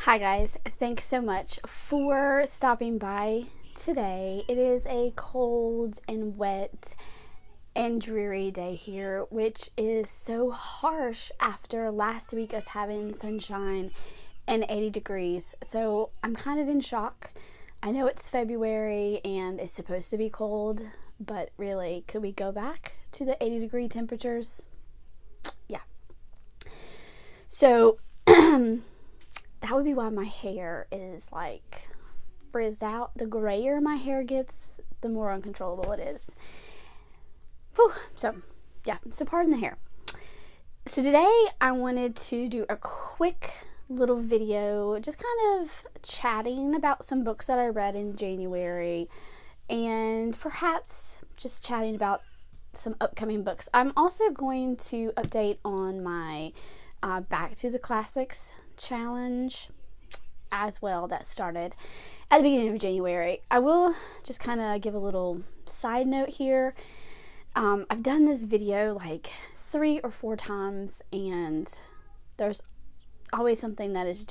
Hi guys, thanks so much for stopping by today. It is a cold and wet and dreary day here, which is so harsh after last week us having sunshine and 80 degrees. So I'm kind of in shock. I know it's February and it's supposed to be cold, but really, could we go back to the 80-degree temperatures? Yeah. So that would be why my hair is like frizzed out. The grayer my hair gets, the more uncontrollable it is. Whew. So pardon the hair. So today I wanted to do a quick little video just kind of chatting about some books that I read in January and perhaps just chatting about some upcoming books. I'm also going to update on my Back to the Classics challenge as well that started at the beginning of January. I will just kind of give a little side note here. I've done this video like 3 or 4 times and there's always something that is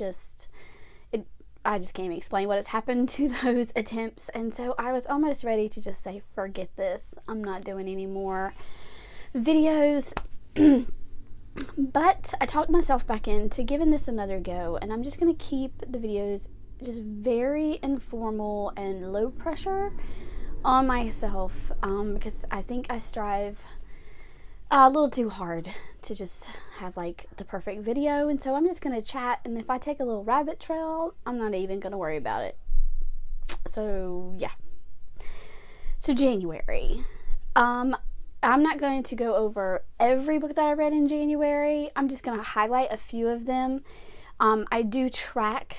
I just can't even explain what has happened to those attempts, and so I was almost ready to just say forget this, I'm not doing any more videos. But I talked myself back into giving this another go, and I'm just going to keep the videos just very informal and low pressure on myself, because I think I strive a little too hard to just have like the perfect video, and so I'm just going to chat, and if I take a little rabbit trail, I'm not even going to worry about it. So yeah. So January. I'm not going to go over every book that I read in January. I'm just going to highlight a few of them. I do track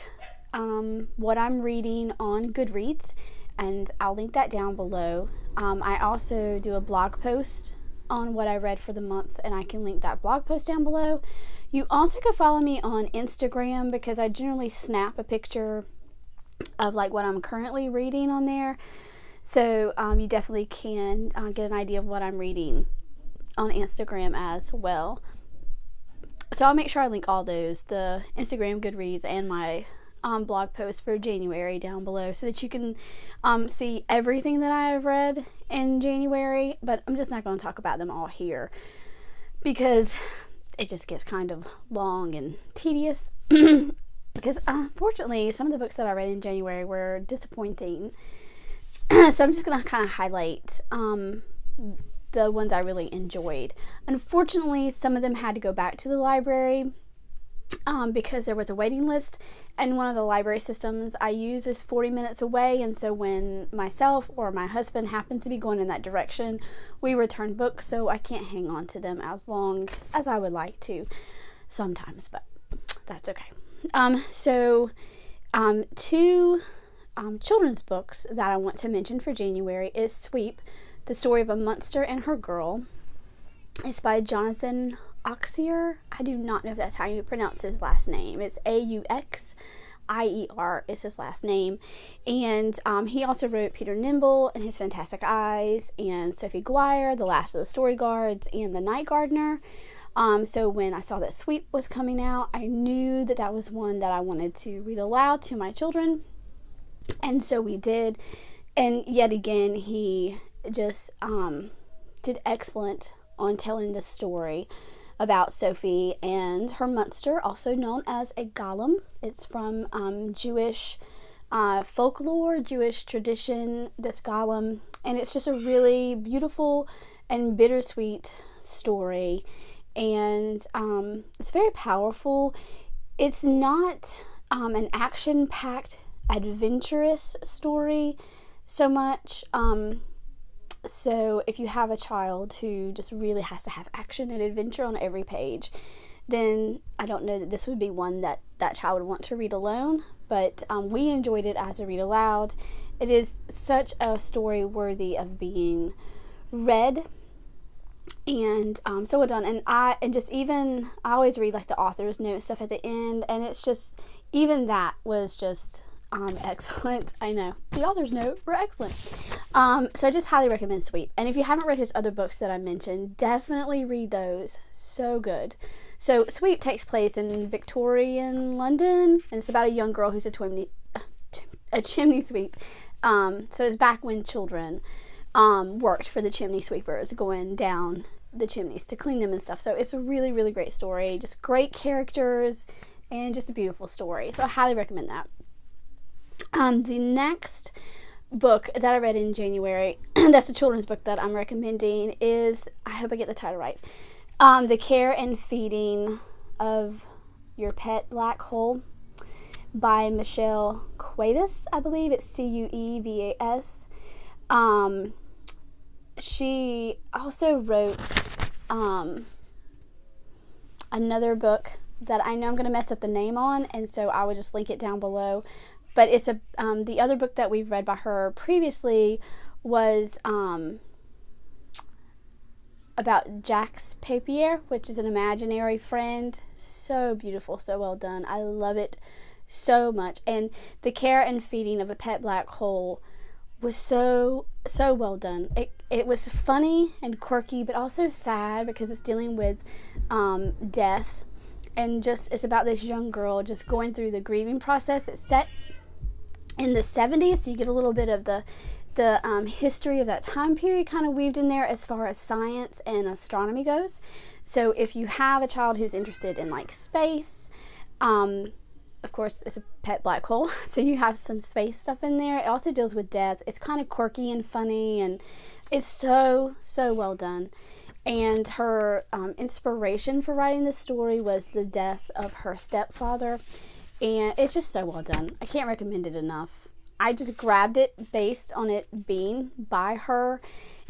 what I'm reading on Goodreads, and I'll link that down below. I also do a blog post on what I read for the month, and I can link that blog post down below. You also can follow me on Instagram because I generally snap a picture of like what I'm currently reading on there. So you definitely can get an idea of what I'm reading on Instagram as well. So I'll make sure I link all those, the Instagram, Goodreads, and my blog post for January down below, so that you can see everything that I have read in January. But I'm just not going to talk about them all here because it just gets kind of long and tedious. Because unfortunately, some of the books that I read in January were disappointing. So I'm just going to kind of highlight the ones I really enjoyed. Unfortunately, some of them had to go back to the library because there was a waiting list, and one of the library systems I use is 40 minutes away, and so when myself or my husband happens to be going in that direction, we return books, so I can't hang on to them as long as I would like to sometimes, but that's okay. Two children's books that I want to mention for January is Sweep, The Story of a Monster and Her Girl. It's by Jonathan Auxier. I do not know if that's how you pronounce his last name. It's Auxier is his last name. And he also wrote Peter Nimble and His Fantastic Eyes, and Sophie Guire, The Last of the Story Guards, and The Night Gardener. So when I saw that Sweep was coming out, I knew that that was one that I wanted to read aloud to my children. And so we did, and yet again, he just did excellent on telling the story about Sophie and her monster, also known as a golem. It's from Jewish folklore, Jewish tradition, this golem, and it's just a really beautiful and bittersweet story, and it's very powerful. It's not an action-packed adventurous story so much. So if you have a child who just really has to have action and adventure on every page, then I don't know that this would be one that that child would want to read alone. But we enjoyed it as a read aloud. It is such a story worthy of being read, and so well done. And I always read like the author's note stuff at the end, and it's just, even that was just excellent. I know. The author's note, we're excellent. So I just highly recommend Sweep. And if you haven't read his other books that I mentioned, definitely read those. So good. So Sweep takes place in Victorian London, and it's about a young girl who's a chimney sweep. So it's back when children worked for the chimney sweepers, going down the chimneys to clean them and stuff. So it's a really, really great story. Just great characters and just a beautiful story. So I highly recommend that. The next book that I read in January, that's a children's book that I'm recommending, is, I hope I get the title right, The Care and Feeding of Your Pet Black Hole by Michelle Cuevas, I believe. It's Cuevas. She also wrote another book that I know I'm going to mess up the name on, and so I will just link it down below. But it's the other book that we've read by her previously was about Jacques Papier, which is an imaginary friend. So beautiful, so well done. I love it so much. And The Care and Feeding of a Pet Black Hole was so well done. It was funny and quirky, but also sad because it's dealing with death, and just it's about this young girl just going through the grieving process. It's set in the 70s, so you get a little bit of the history of that time period kind of weaved in there as far as science and astronomy goes. So if you have a child who's interested in like space, of course, it's a pet black hole, so you have some space stuff in there. It also deals with death. It's kind of quirky and funny, and it's so well done. And her inspiration for writing this story was the death of her stepfather, and it's just so well done. I can't recommend it enough. I just grabbed it based on it being by her,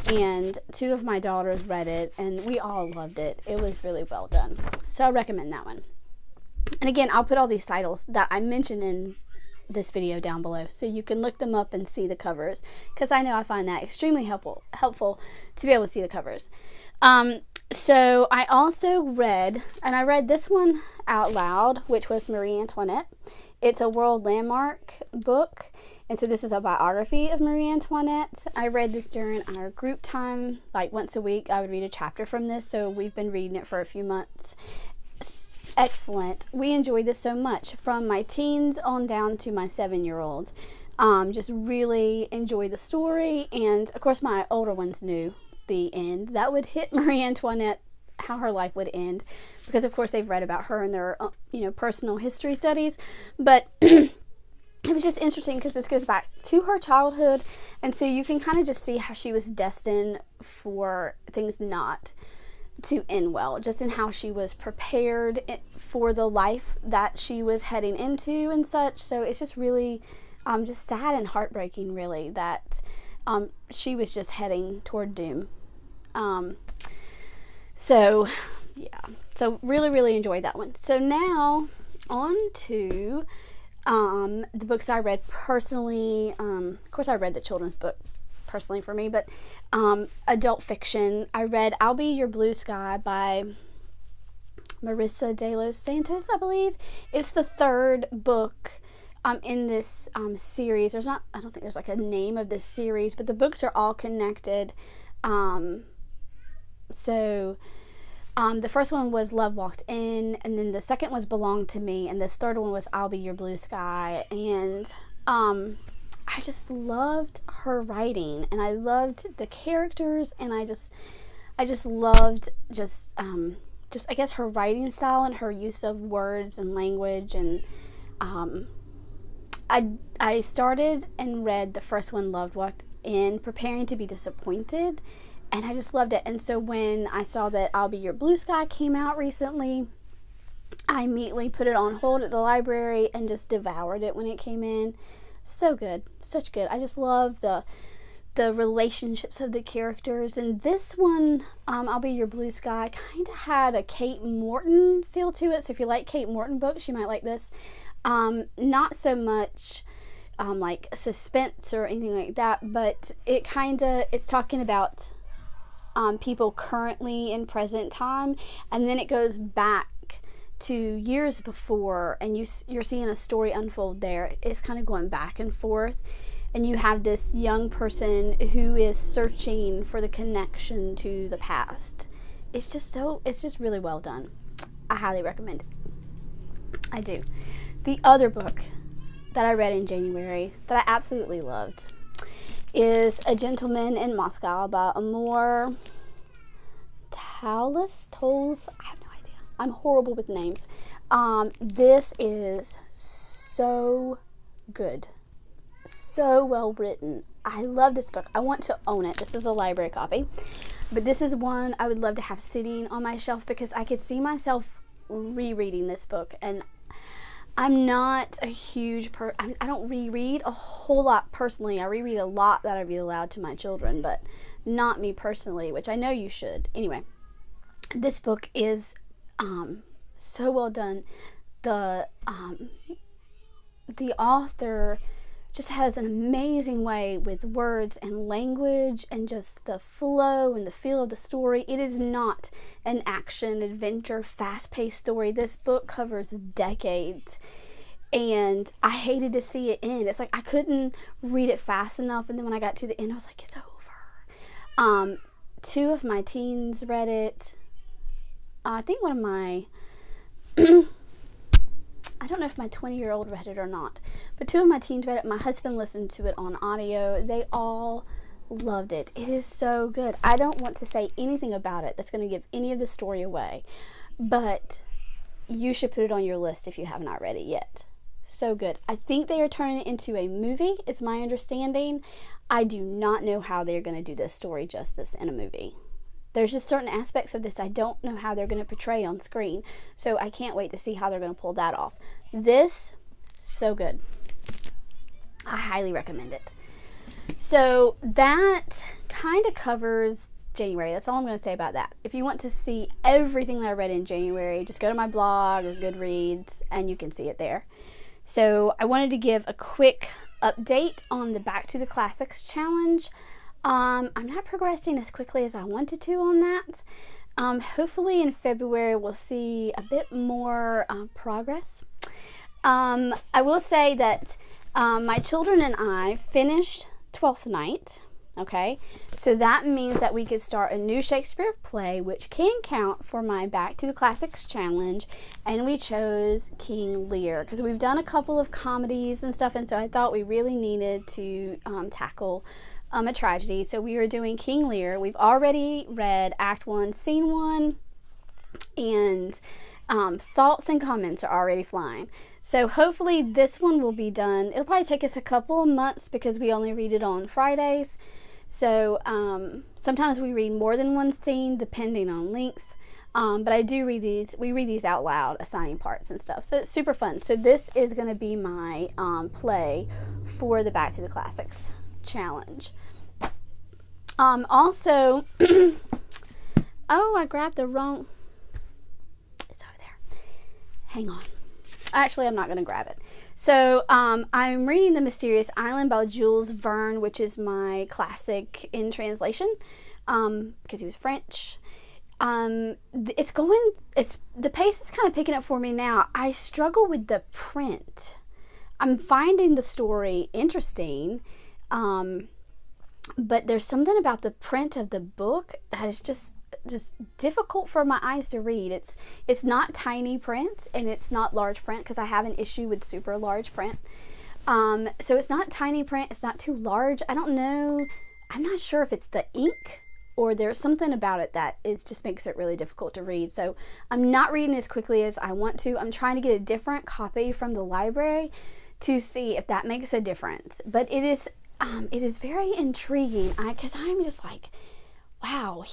and 2 of my daughters read it, and we all loved it. It was really well done. So I recommend that one. And again, I'll put all these titles that I mentioned in this video down below, so you can look them up and see the covers, because I know I find that extremely helpful to be able to see the covers. So I also read, and I read this one out loud, which was Marie Antoinette. It's a world landmark book, and so this is a biography of Marie Antoinette. I read this during our group time, like once a week I would read a chapter from this, so we've been reading it for a few months. Excellent. We enjoyed this so much, from my teens on down to my 7-year-old. Just really enjoyed the story, and of course my older ones knew the end that would hit Marie Antoinette, how her life would end, because of course they've read about her in their personal history studies. But it was just interesting because this goes back to her childhood, and so you can kind of just see how she was destined for things not to end well, just in how she was prepared for the life that she was heading into and such. So it's just really just sad and heartbreaking, really, that she was just heading toward doom. So yeah, so really enjoyed that one. So now on to the books I read personally. Of course I read the children's book personally for me, but adult fiction. I read I'll Be Your Blue Sky by Marissa de los Santos, I believe. It's the 3rd book in this series. I don't think there's like a name of this series, but the books are all connected. So the first one was Love Walked In, and then the second was Belong to Me, and this third one was I'll Be Your Blue Sky. And I just loved her writing, and I loved the characters, and I just loved I guess her writing style and her use of words and language. And I started and read the first one, Love Walked In, preparing to be disappointed, and I just loved it. And so when I saw that I'll Be Your Blue Sky came out recently, I immediately put it on hold at the library and just devoured it when it came in. So good, such good. I just love the relationships of the characters. And this one, I'll Be Your Blue Sky, kind of had a Kate Morton feel to it. So if you like Kate Morton books, you might like this. Not so much like suspense or anything like that, but it's talking about people currently in present time, and then it goes back to years before, and you're seeing a story unfold there. It's kind of going back and forth, and you have this young person who is searching for the connection to the past. It's just really well done. I highly recommend it. I do. The other book that I read in January that I absolutely loved is A Gentleman in Moscow by Amor Towles. I have no idea. I'm horrible with names. This is so good. So well written. I love this book. I want to own it. This is a library copy. But this is one I would love to have sitting on my shelf because I could see myself rereading this book. And I'm not a huge I don't reread a whole lot personally. I reread a lot that I read aloud to my children, but not me personally, which I know you should. Anyway, this book is so well done. The author just has an amazing way with words and language and just the flow and the feel of the story. It is not an action, adventure, fast-paced story. This book covers decades, and I hated to see it end. It's like I couldn't read it fast enough, and then when I got to the end, I was like, it's over. 2 of my teens read it. I think one of my I don't know if my 20-year-old read it or not, but 2 of my teens read it. My husband listened to it on audio. They all loved it. It is so good. I don't want to say anything about it that's going to give any of the story away, but you should put it on your list if you have not read it yet. So good. I think they are turning it into a movie, is my understanding. I do not know how they're going to do this story justice in a movie. There's just certain aspects of this I don't know how they're going to portray on screen. So I can't wait to see how they're going to pull that off. This, so good. I highly recommend it. So that kind of covers January. That's all I'm going to say about that. If you want to see everything that I read in January, just go to my blog or Goodreads and you can see it there. So I wanted to give a quick update on the Back to the Classics challenge. I'm not progressing as quickly as I wanted to on that. Hopefully in February we'll see a bit more progress. I will say that my children and I finished Twelfth Night. Okay, so that means that we could start a new Shakespeare play, which can count for my Back to the Classics challenge, and we chose King Lear because we've done a couple of comedies and stuff, and so I thought we really needed to tackle a tragedy. So we are doing King Lear. We've already read Act 1, Scene 1, and thoughts and comments are already flying. So hopefully this one will be done. It'll probably take us a couple of months because we only read it on Fridays. So sometimes we read more than one scene depending on length. But I do read these. We read these out loud, assigning parts and stuff. So it's super fun. So this is going to be my play for the Back to the Classics challenge. Also, oh, I grabbed the wrong. It's over there. Hang on. Actually, I'm not going to grab it. So I'm reading The Mysterious Island by Jules Verne, which is my classic in translation because he was French. The pace is kind of picking up for me now. I struggle with the print. I'm finding the story interesting, but there's something about the print of the book that is just difficult for my eyes to read. It's not tiny print and it's not large print because I have an issue with super large print. So it's not tiny print, it's not too large. I don't know. I'm not sure if it's the ink or there's something about it that just makes it really difficult to read. So I'm not reading as quickly as I want to. I'm trying to get a different copy from the library to see if that makes a difference. But it is very intriguing because I'm just like, wow,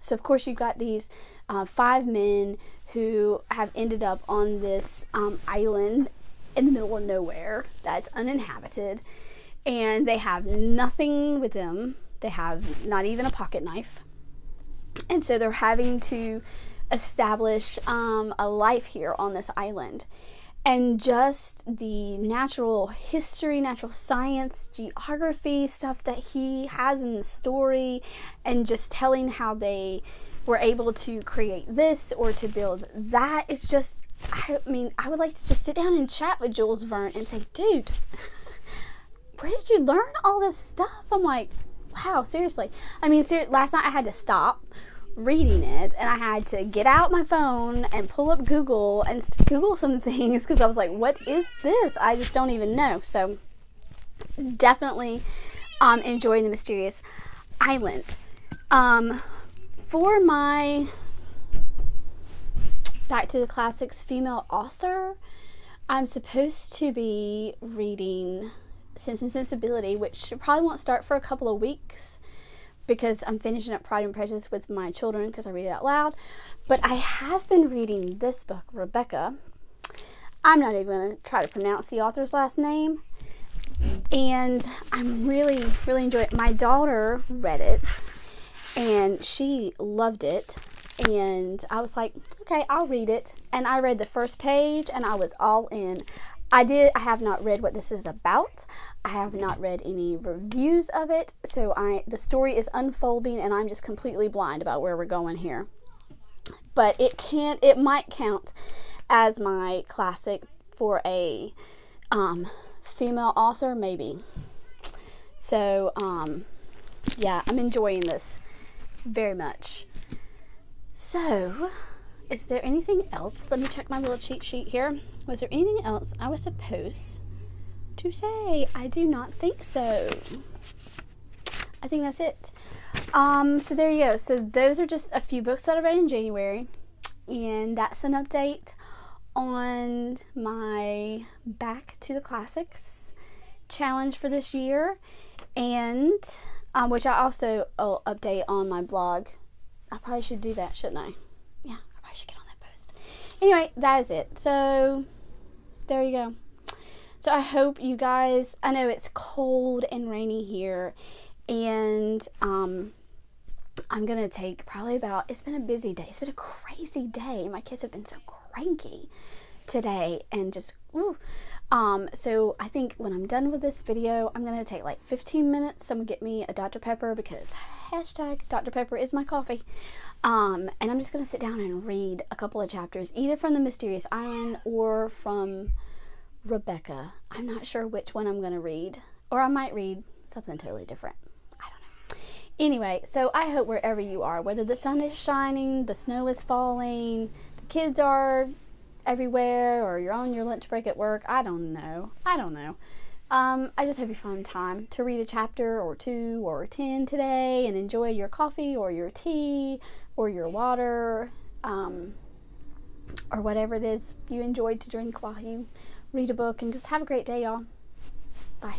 so of course you've got these 5 men who have ended up on this island in the middle of nowhere that's uninhabited, and they have nothing with them. They have not even a pocket knife, and so they're having to establish a life here on this island. And just the natural history, natural science, geography stuff that he has in the story, and just telling how they were able to create this or to build that. It's just, I mean, I would like to just sit down and chat with Jules Verne and say, dude, where did you learn all this stuff? I'm like, wow, seriously. I mean, last night I had to stop reading it, and I had to get out my phone and pull up Google and Google some things, because I was like, what is this? I just don't even know. So definitely enjoying The Mysterious Island. For my Back to the Classics female author, I'm supposed to be reading Sense and Sensibility, which probably won't start for a couple of weeks because I'm finishing up Pride and Prejudice with my children because I read it out loud. But I have been reading this book, Rebecca. I'm not even going to try to pronounce the author's last name. And I'm really, really enjoying it. My daughter read it and she loved it. And I was like, okay, I'll read it. And I read the first page and I was all in. I have not read what this is about. I have not read any reviews of it. So the story is unfolding and I'm just completely blind about where we're going here. But it might count as my classic for a female author, maybe. So, yeah, I'm enjoying this very much. So, is there anything else? Let me check my little cheat sheet here. Was there anything else I was supposed to say? I do not think so. I think that's it. So there you go. So those are just a few books that I read in January. And that's an update on my Back to the Classics challenge for this year. And, which I also update on my blog. I probably should do that, shouldn't I? Yeah, I probably should get on that post. Anyway, that is it. So, there you go. So, I hope you guys, I know it's cold and rainy here, and I'm going to take probably it's been a busy day. It's been a crazy day. My kids have been so cranky today, and just, so I think when I'm done with this video, I'm going to take like 15 minutes. Someone get me a Dr. Pepper because hashtag Dr. Pepper is my coffee. And I'm just going to sit down and read a couple of chapters, either from The Mysterious Island or from Rebecca. I'm not sure which one I'm going to read, or I might read something totally different. I don't know. Anyway, so I hope wherever you are, whether the sun is shining, the snow is falling, the kids are everywhere, or you're on your lunch break at work, I don't know. I just hope you find time to read a chapter or 2 or 10 today and enjoy your coffee or your tea or your water, or whatever it is you enjoyed to drink while you read a book, and just have a great day, y'all. Bye.